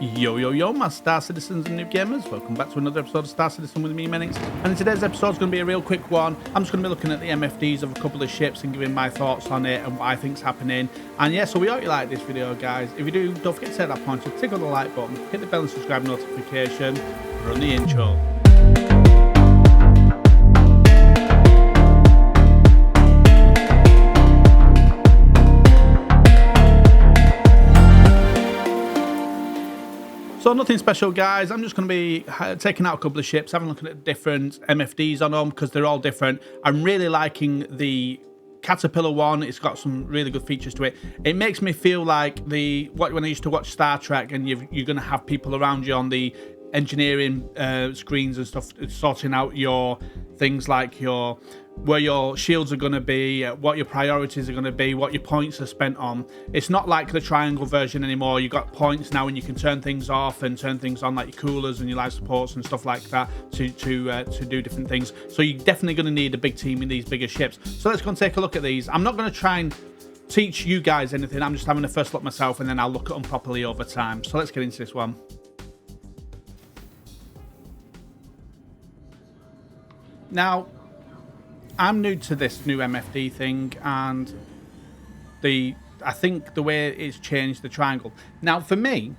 Yo, my Star Citizens and Noob Gamers. Welcome back to another episode of Star Citizen with me, Menix. And in today's episode is going to be a real quick one. I'm just going to be looking at the MFDs of a couple of ships and giving my thoughts on it and what I think's happening. And yeah, so we hope you like this video, guys. If you do, don't forget to hit that pointer, tick on the like button, hit the bell and subscribe notification, run the intro. So nothing special, guys. I'm just going to be taking out a couple of ships, having a look at different MFDs on them because they're all different. I'm really liking the Caterpillar one. It's got some really good features to it. It makes me feel like when I used to watch Star Trek and you're going to have people around you on the engineering screens and stuff, sorting out your things like where your shields are going to be, what your priorities are going to be, what your points are spent on. It's not like the triangle version anymore. You've got points now and you can turn things off and turn things on, like your coolers and your life supports and stuff like that to do different things. So you're definitely going to need a big team in these bigger ships. So let's go and take a look at these. I'm not going to try and teach you guys anything. I'm just having a first look myself and then I'll look at them properly over time. So let's get into this one. Now, I'm new to this new MFD thing, and I think the way it's changed the triangle. Now, for me,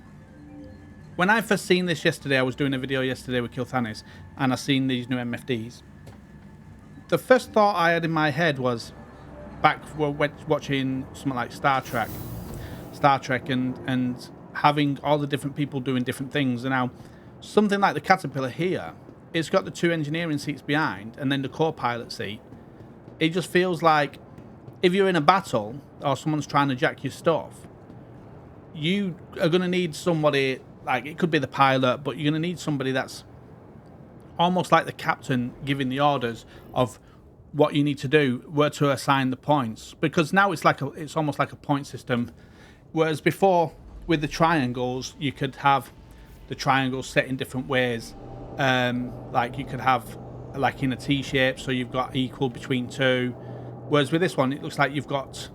when I first seen this yesterday, I was doing a video yesterday with Kilthanis, and I seen these new MFDs. The first thought I had in my head was back watching something like Star Trek, and having all the different people doing different things. And now, something like the Caterpillar here, it's got the two engineering seats behind and then the co-pilot seat. It just feels like if you're in a battle or someone's trying to jack your stuff, you are going to need somebody, like it could be the pilot, but you're going to need somebody that's almost like the captain giving the orders of what you need to do, where to assign the points. Because now it's almost like a point system. Whereas before, with the triangles, you could have the triangles set in different ways. Like you could have like in a T shape, so you've got equal between two, whereas with this one it looks like you've got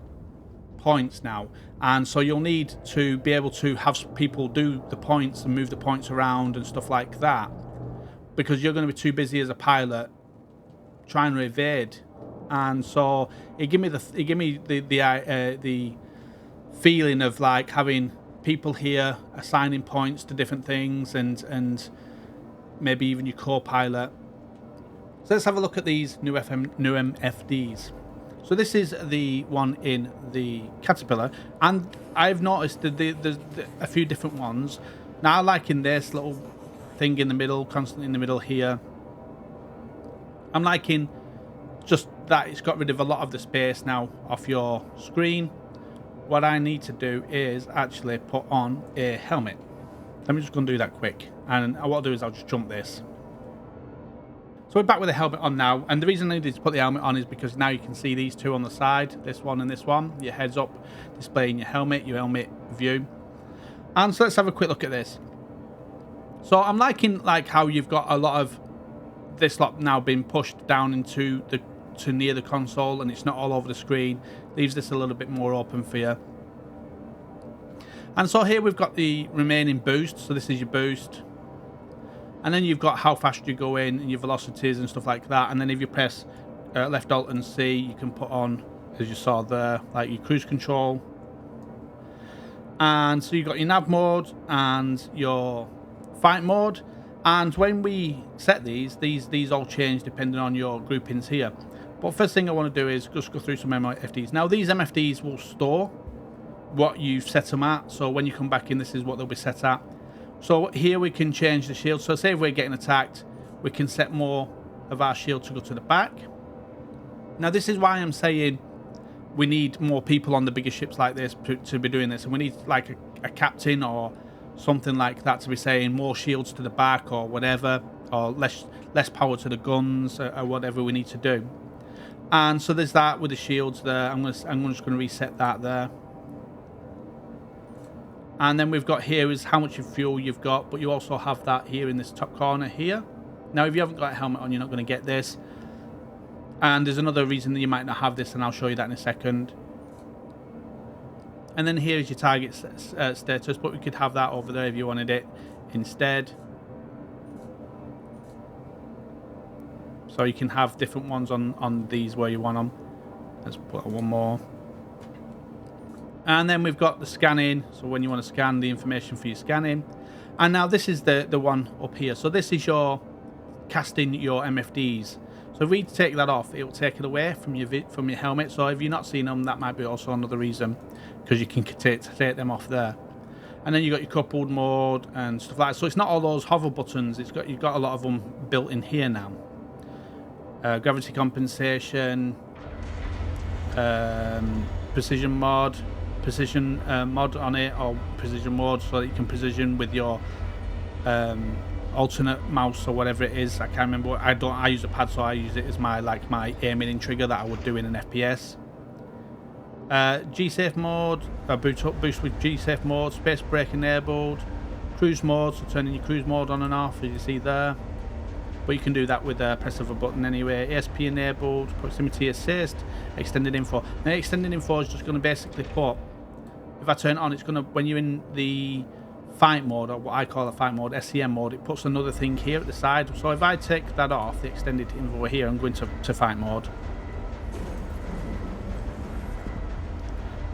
points now, and so you'll need to be able to have people do the points and move the points around and stuff like that, because you're going to be too busy as a pilot trying to evade. And so it gave me the feeling of like having people here assigning points to different things and maybe even your co-pilot. So let's have a look at these new MFDs. So this is the one in the Caterpillar, and I've noticed that there's a few different ones. Now I like in this little thing in the middle, constantly in the middle here. I'm liking just that it's got rid of a lot of the space now off your screen. What I need to do is actually put on a helmet. Let me just go and do that quick. And what I'll do is I'll just jump this. So we're back with the helmet on now. And the reason I needed to put the helmet on is because now you can see these two on the side. This one and this one. Your heads up displaying your helmet view. And so let's have a quick look at this. So I'm liking like how you've got a lot of this lot now being pushed down into to near the console, and it's not all over the screen. Leaves this a little bit more open for you. And so here we've got the remaining boost. So this is your boost. And then you've got how fast you go in and your velocities and stuff like that. And then if you press left alt and C, you can put on, as you saw there, like your cruise control. And so you've got your nav mode and your fight mode. And when we set these all change depending on your groupings here. But first thing I want to do is just go through some MFDs. Now these MFDs will store what you've set them at. So when you come back in, this is what they'll be set at. So here we can change the shield. So say if we're getting attacked, we can set more of our shield to go to the back. Now this is why I'm saying we need more people on the bigger ships like this to be doing this. And we need like a captain or something like that to be saying more shields to the back or whatever, or less power to the guns or whatever we need to do. And so there's that with the shields there. I'm just going to reset that there. And then we've got here is how much of fuel you've got, but you also have that here in this top corner here. Now, if you haven't got a helmet on, you're not going to get this. And there's another reason that you might not have this, and I'll show you that in a second. And then here is your target status, but we could have that over there if you wanted it instead. So you can have different ones on these where you want them. Let's put one more. And then we've got the scanning. So when you want to scan the information for your scanning. And now this is the one up here. So this is your casting your MFDs. So if we take that off, it will take it away from your helmet. So if you're not seeing them, that might be also another reason, because you can take them off there. And then you've got your coupled mode and stuff like that. So it's not all those hover buttons. You've got a lot of them built in here now. Gravity compensation, precision mod on it, or precision mode, so that you can precision with your alternate mouse or whatever it is. I can't remember. I use a pad, so I use it as my aiming in trigger that I would do in an FPS. G-safe mode, boost with G-safe mode, space brake enabled, cruise mode, so turning your cruise mode on and off, as you see there. But you can do that with a press of a button anyway. ASP enabled, proximity assist, extended info. Now extended info is just going to basically put, if I turn it on, it's going to, when you're in the fight mode, or what I call the fight mode, SCM mode, it puts another thing here at the side. So if I take that off, the extended info here, I'm going to fight mode.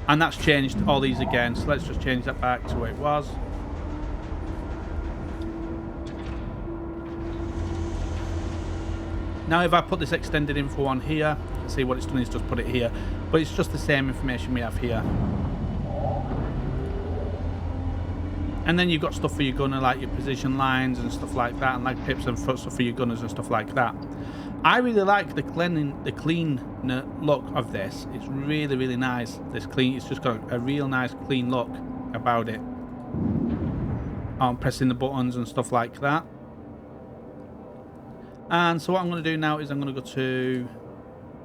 And that's changed all these again. So let's just change that back to where it was. Now if I put this extended info on here, see what it's done is just put it here, but it's just the same information we have here. And then you've got stuff for your gunner, like your position lines and stuff like that, and like pips and stuff for your gunners and stuff like that. I really like the clean look of this. It's really, really nice. It's just got a real nice clean look about it. I'm pressing the buttons and stuff like that. And so what I'm going to do now is I'm going to go to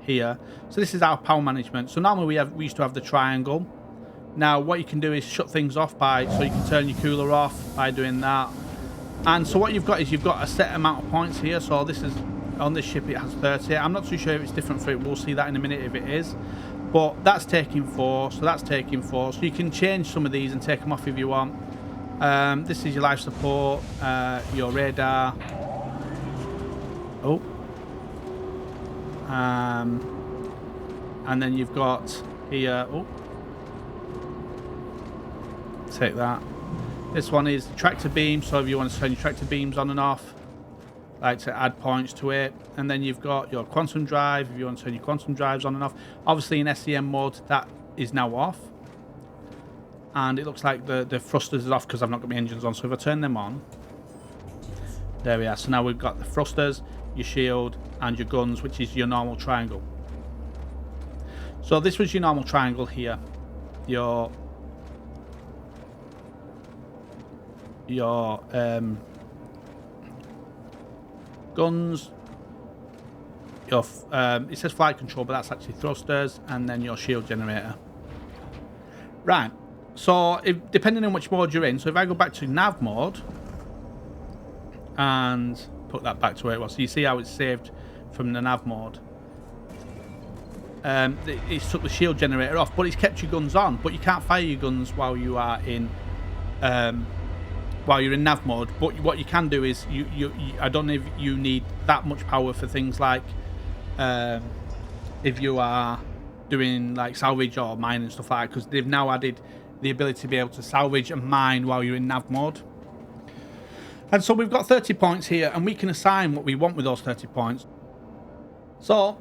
here. So this is our power management. So normally we used to have the triangle. Now what you can do is shut things off so you can turn your cooler off by doing that. And so what you've got is you've got a set amount of points here. So this is, on this ship it has 30. I'm not too sure if it's different for it. We'll see that in a minute if it is. But that's taking 4. So that's taking 4. So you can change some of these and take them off if you want. This is your life support, your radar. Oh. And then you've got here. Oh. Take that. This one is the tractor beam. So if you want to turn your tractor beams on and off, like to add points to it. And then you've got your quantum drive. If you want to turn your quantum drives on and off. Obviously in SCM mode, that is now off. And it looks like the thrusters is off because I've not got my engines on. So if I turn them on, there we are. So now we've got the thrusters, your shield, and your guns, which is your normal triangle. So this was your normal triangle here. Your guns, your it says flight control, but that's actually thrusters, and then your shield generator. Right. So depending on which mode you're in, so if I go back to nav mode and put that back to where it was, so you see how it's saved from the nav mode. It's took the shield generator off, but it's kept your guns on. But you can't fire your guns while you are in nav mode. But what you can do is I don't know if you need that much power for things like if you are doing like salvage or mine and stuff like that, because they've now added the ability to be able to salvage and mine while you're in nav mode. And so we've got 30 points here, and we can assign what we want with those 30 points. So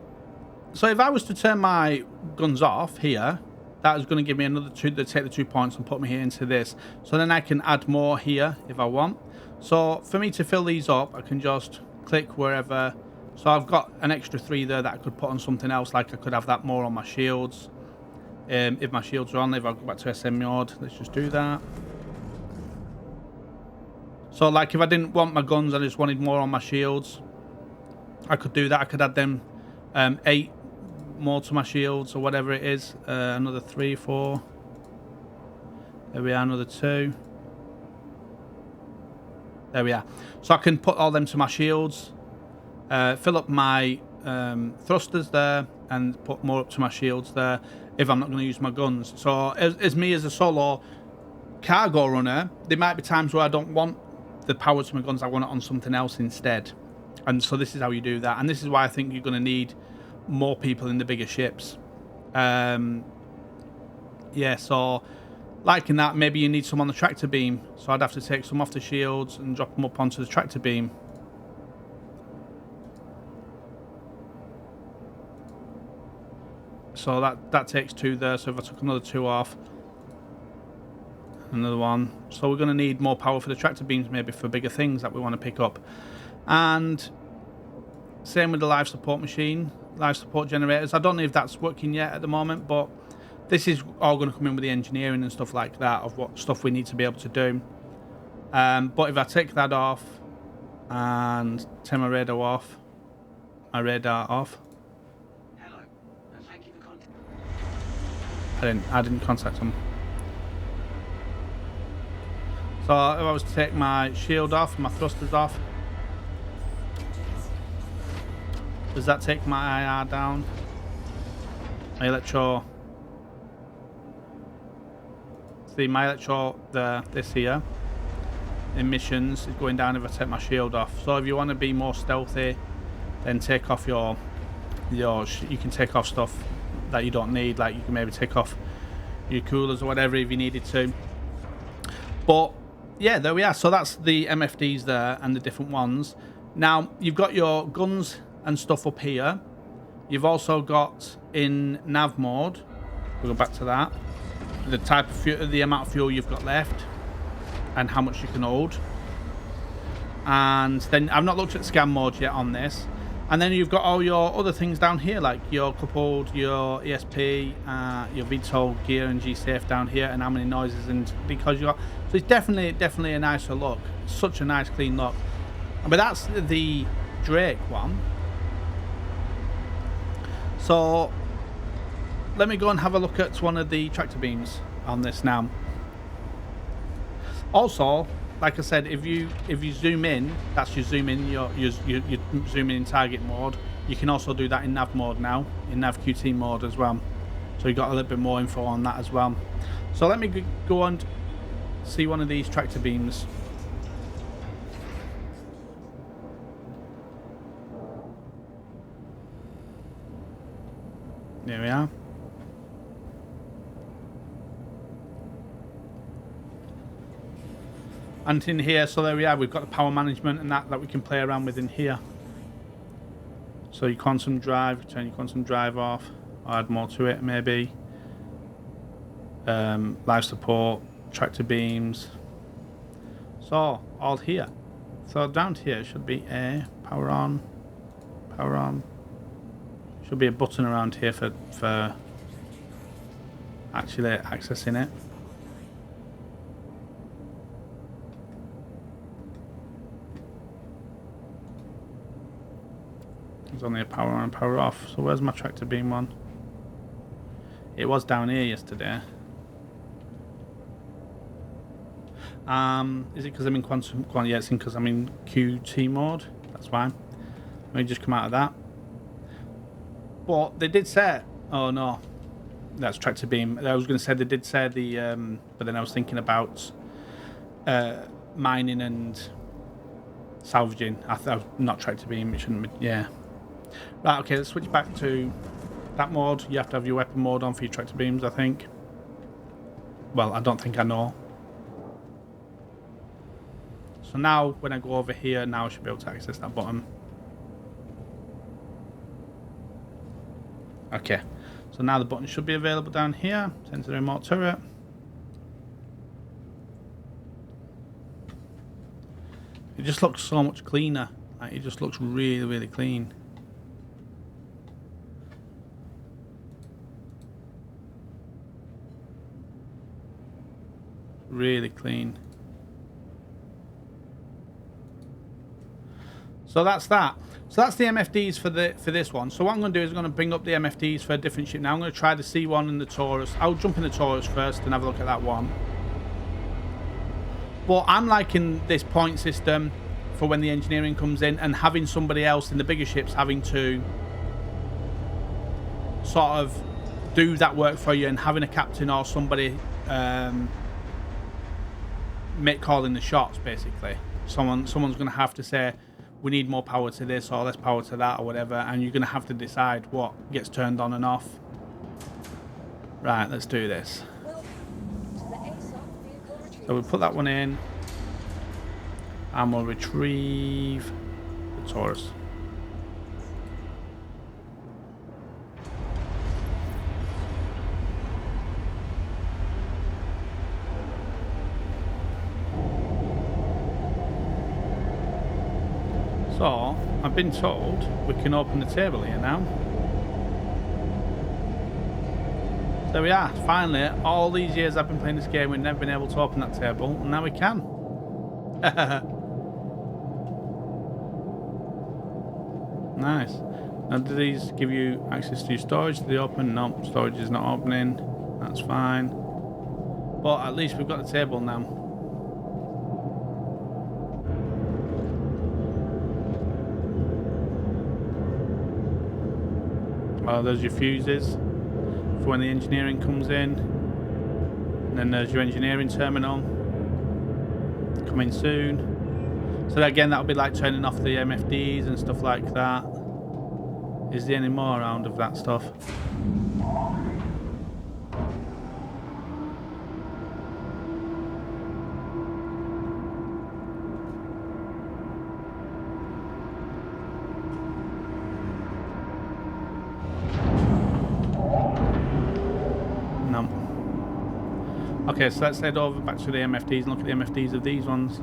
if I was to turn my guns off here, that is going to give me another 2, to take the 2 points and put me here into this. So then I can add more here if I want. So for me to fill these up, I can just click wherever. So I've got an extra 3 there that I could put on something else, like I could have that more on my shields. If my shields are on, if I go back to SM mode, let's just do that. So like if I didn't want my guns, I just wanted more on my shields, I could do that. I could add them 8 more to my shields or whatever it is. Another 3, 4. There we are, another 2. There we are. So I can put all them to my shields, fill up my thrusters there, and put more up to my shields there. if I'm not going to use my guns. So as me as a solo cargo runner, there might be times where I don't want the power to my guns, I want it on something else instead. And so this is how you do that. And this is why I think you're going to need more people in the bigger ships. Yeah, so like in that, maybe you need some on the tractor beam. So I'd have to take some off the shields and drop them up onto the tractor beam. So that takes 2 there. So if I took another 2 off, another 1. So we're going to need more power for the tractor beams, maybe for bigger things that we want to pick up. And same with the life support machine, life support generators. I don't know if that's working yet at the moment, but this is all going to come in with the engineering and stuff like that of what stuff we need to be able to do. But if I take that off and turn my radar off, Hello, and thank you for I didn't contact them. So if I was to take my shield off, my thrusters off, does that take my IR down? My electro. See, my electro, this here, emissions is going down if I take my shield off. So if you want to be more stealthy, then take off you can take off stuff that you don't need, like you can maybe take off your coolers or whatever if you needed to. But yeah, there we are. So that's the MFDs there and the different ones. Now you've got your guns and stuff up here. You've also got in nav mode, we'll go back to that, the type of fuel, the amount of fuel you've got left and how much you can hold. And then I've not looked at scan mode yet on this. And then you've got all your other things down here, like your coupled, your ESP, your VTOL gear and G-Safe down here, and how many noises and because you got. So it's definitely a nicer look. Such a nice clean look. But that's the Drake one. So let me go and have a look at one of the tractor beams on this now. Also, like I said, if you zoom in, that's your zoom in. You're zooming in target mode. You can also do that in nav mode now, in nav QT mode as well. So you got a little bit more info on that as well. So let me go and see one of these tractor beams. There we are. And in here, so there we are, we've got the power management and that we can play around with in here. So your quantum drive, turn your quantum drive off, or add more to it maybe. Live support, tractor beams. So all here. So down here should be a power on, power on. Should be a button around here for actually accessing it. There's only a power on and power off. So where's my tractor beam one? It was down here yesterday. Is it because I'm in quantum? Yeah, it's because I'm in QT mode. That's fine. Let me just come out of that. But they did say, oh no, that's tractor beam. I was going to say they did say the, but then I was thinking about mining and salvaging. I thought not tractor beam. It shouldn't be. Yeah. Right, okay, let's switch back to that mode. You have to have your weapon mode on for your tractor beams, I think. Well, I don't think I know. So now, when I go over here, now I should be able to access that button. Okay, so now the button should be available down here. Send to the remote turret. It just looks so much cleaner. Like, it just looks really, really clean. Really clean. So that's that. So that's the MFDs for this one. So what I'm going to do is I'm going to bring up the MFDs for a different ship now. I'm going to try the C1 and the Taurus. I'll jump in the Taurus first and have a look at that one. But I'm liking this point system for when the engineering comes in, and having somebody else in the bigger ships having to sort of do that work for you, and having a captain or somebody calling the shots, basically. Someone's going to have to say, we need more power to this or less power to that or whatever, and you're going to have to decide what gets turned on and off. Right, let's do this. So we'll put that one in, and we'll retrieve the Taurus. So, I've been told we can open the table here now. There we are, finally. All these years I've been playing this game, we've never been able to open that table, and now we can. Nice. Now, do these give you access to your storage? Do they open? No, storage is not opening. That's fine. But at least we've got the table now. Oh, there's your fuses for when the engineering comes in. And then there's your engineering terminal coming soon. So again, that'll be like turning off the MFDs and stuff like that. Is there any more around of that stuff? Okay, so let's head over back to the MFDs and look at the MFDs of these ones.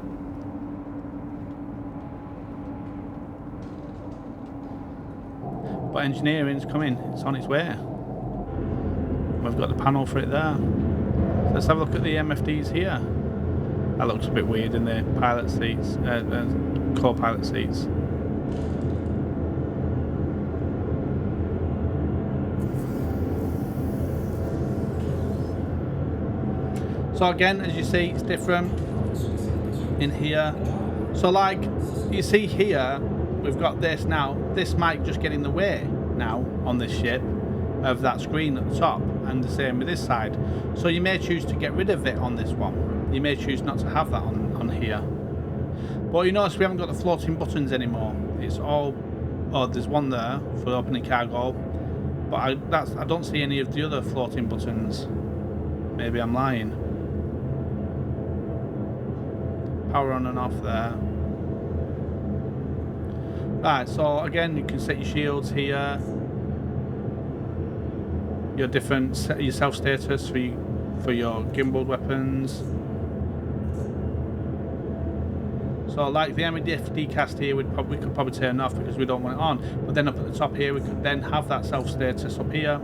But engineering's coming, it's on its way. We've got the panel for it there. So let's have a look at the MFDs here. That looks a bit weird in the pilot seats, co-pilot seats. So again, as you see, it's different in here. So like you see here, we've got this now. This might just get in the way now on this ship of that screen at the top, and the same with this side. So you may choose to get rid of it on this one. You may choose not to have that on here. But you notice we haven't got the floating buttons anymore. It's all, oh, there's one there for opening cargo, but I don't see any of the other floating buttons. Maybe I'm lying. Power on and off there. Right, so again, you can set your shields here. Your your self status for your gimbaled weapons. So like the MFD cast here, we could probably turn off because we don't want it on. But then up at the top here, we could then have that self status up here,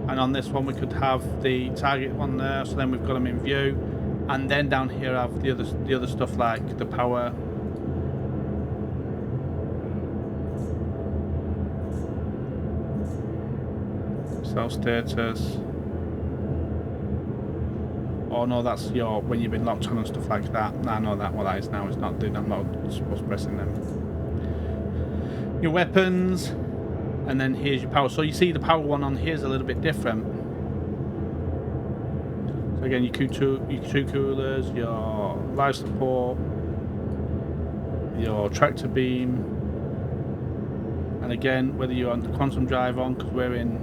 and on this one we could have the target one there. So then we've got them in view. And then down here I have the other stuff like the power. Self status. Oh no, that's your when you've been locked on and stuff like that. I know that what that is now. It's not doing. I'm not supposed to pressing them. Your weapons, and then here's your power. So you see the power one on here is a little bit different. Again, your Q2 coolers, your life support, your tractor beam, and again, whether you're on the quantum drive on, because we're in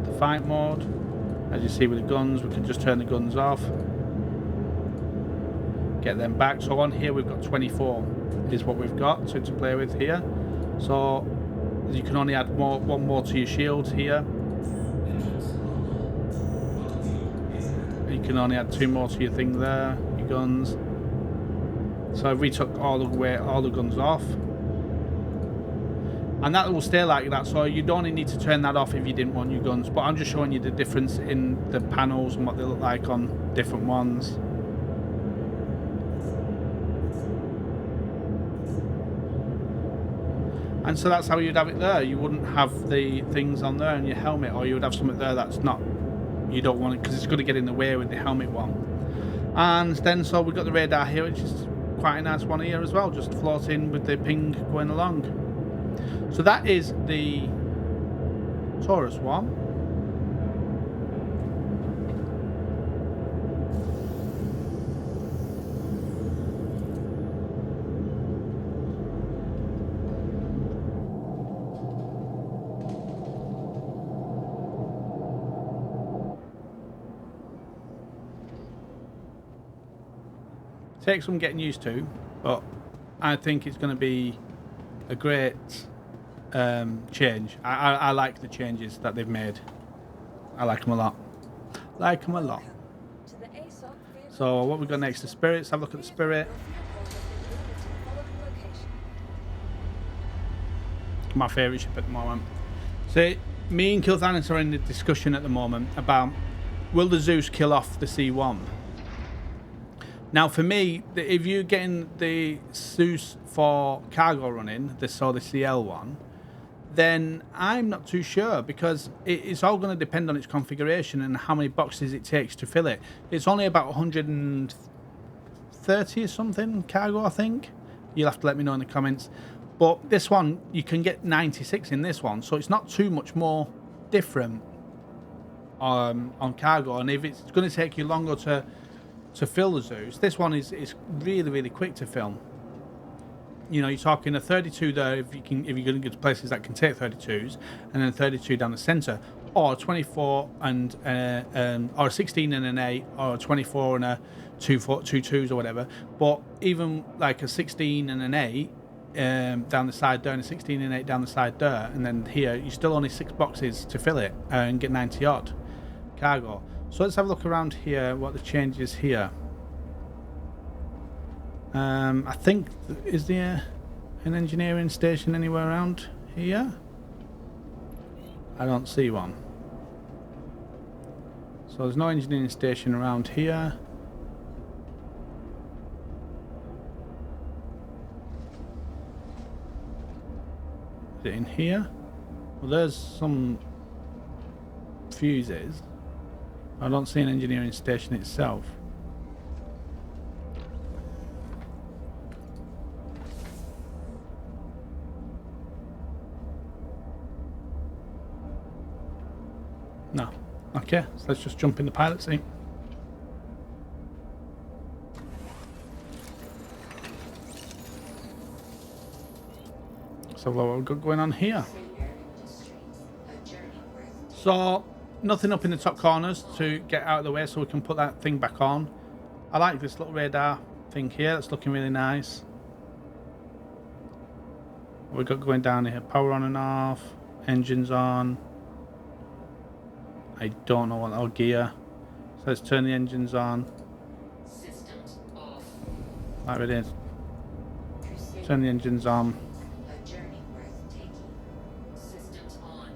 the fight mode. As you see with the guns, we can just turn the guns off, get them back. So on here we've got 24 is what we've got to play with here. So you can only add one more to your shields here. You can only add 2 more to your thing there, your guns. So we took all the guns off, and that will stay like that. So you'd only need to turn that off if you didn't want your guns. But I'm just showing you the difference in the panels and what they look like on different ones. And so that's how you'd have it there. You wouldn't have the things on there in your helmet, or you would have something there that's not. You don't want it because it's going to get in the way with the helmet one. And then so we've got the radar here, which is quite a nice one here as well, just floating with the ping going along. So that is the Taurus one. Takes some getting used to, but I think it's going to be a great change. I like the changes that they've made. I like them a lot. Like them a lot. So what we got next? The spirits. Have a look at the spirit. My favourite ship at the moment. So me and Kilthanis are in the discussion at the moment about will the Zeus kill off the C1? Now for me, if you're getting the Zeus for cargo running, the CL one, then I'm not too sure, because it's all going to depend on its configuration and how many boxes it takes to fill it. It's only about 130 or something cargo, I think. You'll have to let me know in the comments. But this one, you can get 96 in this one, so it's not too much more different on cargo. And if it's going to take you longer to fill the Zeus, this one is really, really quick to fill. You know, you're talking a 32 there if you're going to get to places that can take 32s, and then 32 down the centre, or 24 and or a 16 and an 8, or a 24 and a 2 2s or whatever. But even like a 16 and an 8 down the side there, and a 16 and 8 down the side there, and then here you still only 6 boxes to fill it and get 90 odd cargo. So let's have a look around here. What the change is here. I think, is there an engineering station anywhere around here? I don't see one. So there's no engineering station around here. Is it in here? Well, there's some fuses. I don't see an engineering station itself. No. Okay, so let's just jump in the pilot seat. So what we've got going on here. So nothing up in the top corners to get out of the way, so we can put that thing back on. I like this little radar thing here. That's looking really nice. What we've got going down here. Power on and off. Engines on. I don't know what, gear. So let's turn the engines on. Systems off. Like it is. Turn the engines on. A journey worth taking. Systems on.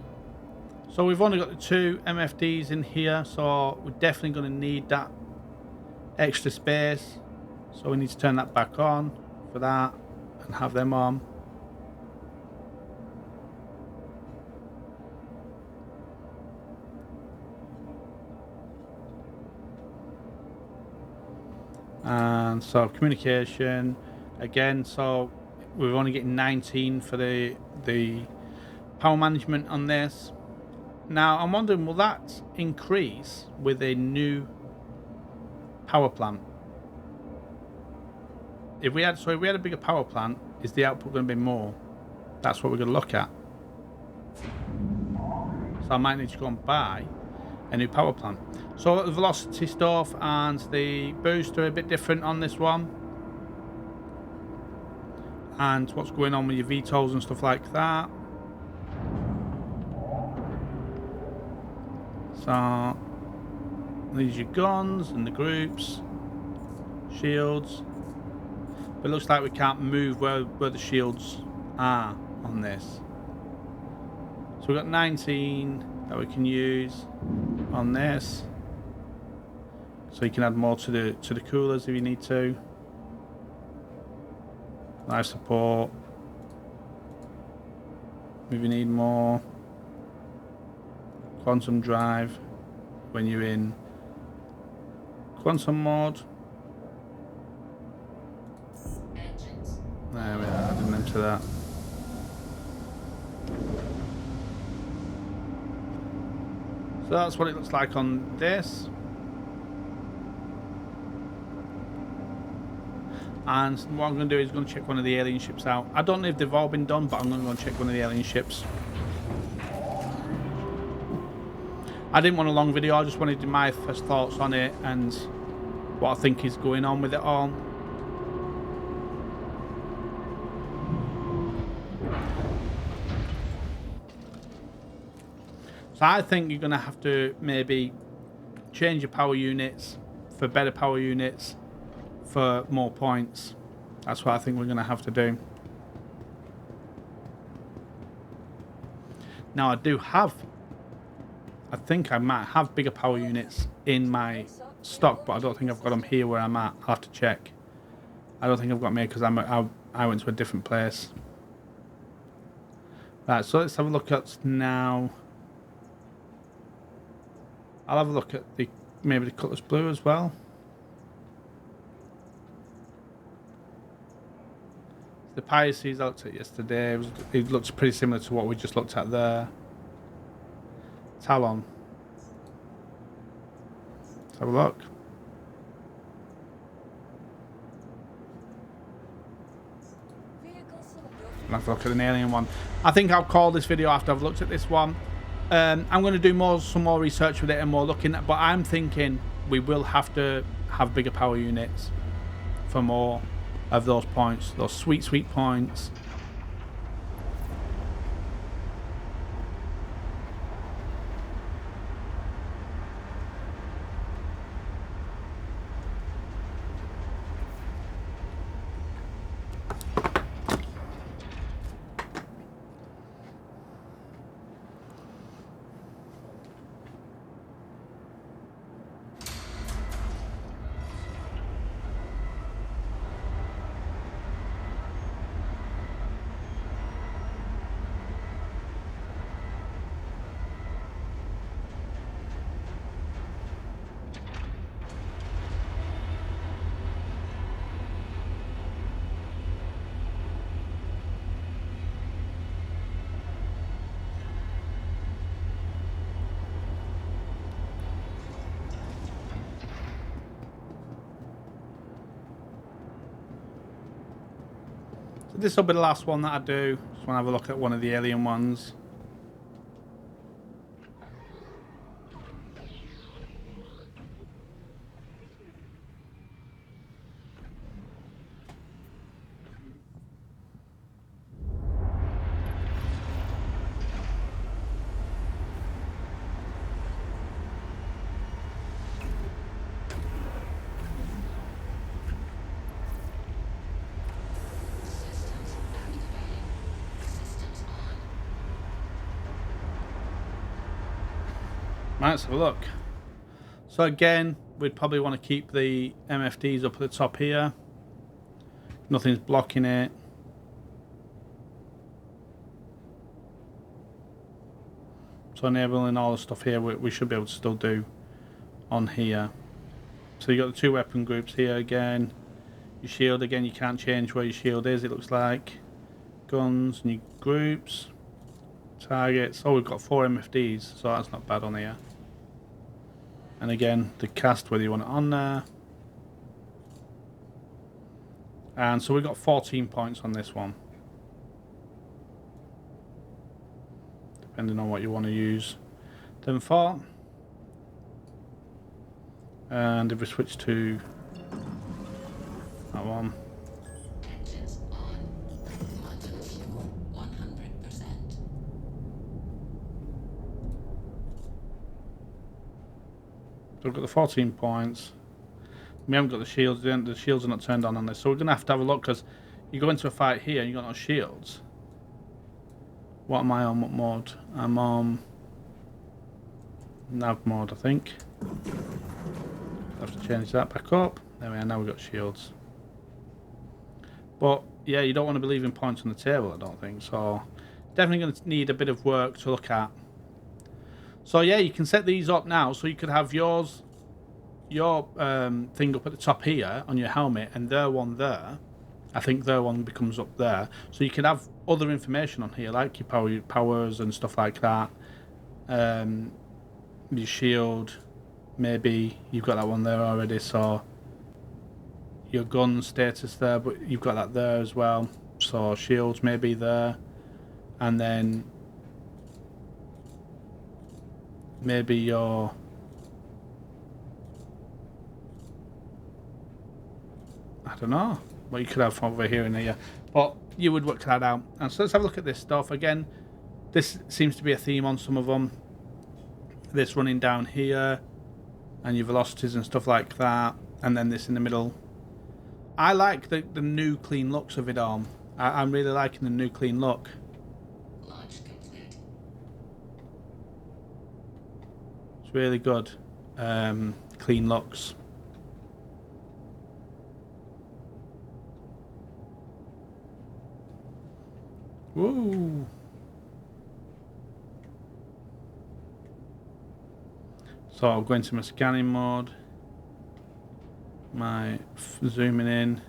So we've only got the 2 MFDs in here, so we're definitely going to need that extra space. So we need to turn that back on for that and have them on. And so communication again, so we're only getting 19 for the power management on this. Now I'm wondering, will that increase with a new power plant? If we had a bigger power plant, is the output going to be more? That's what we're going to look at. So I might need to go and buy a new power plant. So the velocity stuff and the boost are a bit different on this one, and what's going on with your VTOLs and stuff like that. So these are your guns and the groups, shields, but it looks like we can't move where the shields are on this. So we've got 19 that we can use on this. So you can add more to the coolers if you need to. Life support. If you need more. Quantum drive when you're in quantum mode. Engines. There we are, adding them to that. So that's what it looks like on this. And what I'm going to do is going to check one of the alien ships out. I don't know if they've all been done, but I'm going to go and check one of the alien ships. I didn't want a long video, I just wanted my first thoughts on it and what I think is going on with it all. So I think you're going to have to maybe change your power units for better power units for more points. That's what I think we're going to have to do. Now I think I might have bigger power units in my stock, but I don't think I've got them here where I'm at. I'll have to check. I don't think I've got them here because I went to a different place. Right, so let's have a look at now. I'll have a look at maybe the cutlass blue as well. The Pisces I looked at yesterday, it looks pretty similar to what we just looked at there. Talon. Let's have a look. I'll have to look at an alien one. I think I'll call this video after I've looked at this one. I'm going to do some more research with it and more looking at, but I'm thinking we will have to have bigger power units for more of those points, those sweet points. This will be the last one that I do. Just want to have a look at one of the alien ones. Right, let's have a look. So again, we'd probably want to keep the MFDs up at the top here. Nothing's blocking it. So enabling all the stuff here, we should be able to still do on here. So you got the two weapon groups here again. Your shield, again, you can't change where your shield is, it looks like. Guns, new groups. Targets. Oh, we've got 4 MFDs, so that's not bad on here. And again, the cast, whether you want it on there. And so we've got 14 points on this one, depending on what you want to use them for. And if we switch to that one. Engines on. Quantum fuel 100%. So we've got the 14 points. We haven't got the shields. The shields are not turned on this, so we're going to have a look, because you go into a fight here and you've got no shields. What am I on? What mode? I'm on nav mode, I think. I have to change that back up. There we are, now we've got shields. But yeah, you don't want to be leaving points on the table, I don't think. So definitely going to need a bit of work to look at. So yeah, you can set these up now. So you could have your thing up at the top here on your helmet, and their one there. I think their one becomes up there. So you can have other information on here, like your powers and stuff like that. Your shield, maybe you've got that one there already. So your gun status there, but you've got that there as well. So shields maybe there, and then maybe your I don't know what you could have over here and here, but you would work that out. And so let's have a look at this stuff again. This seems to be a theme on some of them. this running down here, and your velocities and stuff like that, and then this in the middle. I like the new clean looks of it all. I'm really liking the new clean look. Launch complete. It's really good. Clean looks. Woo! So I'll go into my scanning mode. My zooming in.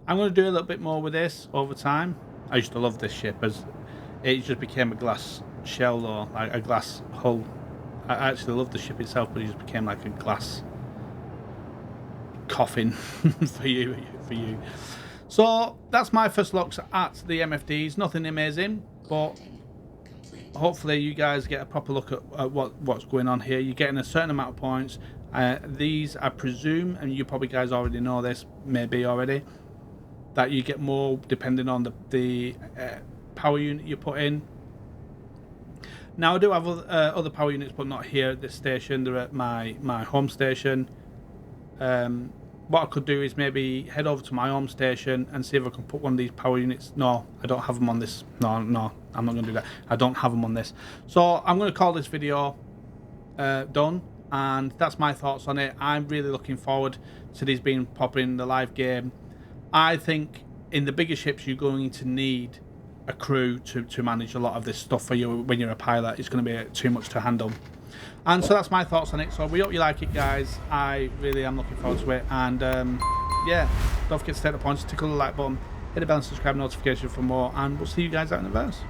I'm going to do a little bit more with this over time. I used to love this ship as it just became a glass shell, or like a glass hull. I actually love the ship itself, but it just became like a glass coffin for you. So that's my first looks at the MFDs. Nothing amazing, but hopefully you guys get a proper look at what's going on here. You're getting a certain amount of points. These, I presume, and you probably guys already know this, maybe already, that you get more depending on the power unit you put in. Now I do have other power units, but not here at this station. They're at my home station. What I could do is maybe head over to my home station and see if I can put one of these power units. No, I don't have them on this. No, I'm not going to do that. I don't have them on this. So I'm going to call this video done, and that's my thoughts on it. I'm really looking forward to these being proper in the live game. I think in the bigger ships you're going to need a crew to manage a lot of this stuff for you when you're a pilot. It's going to be too much to handle. And so that's my thoughts on it. So we hope you like it, guys. I really am looking forward to it. And yeah, don't forget to take the points, tickle the like button, hit the bell and subscribe notification for more, and we'll see you guys out in the verse.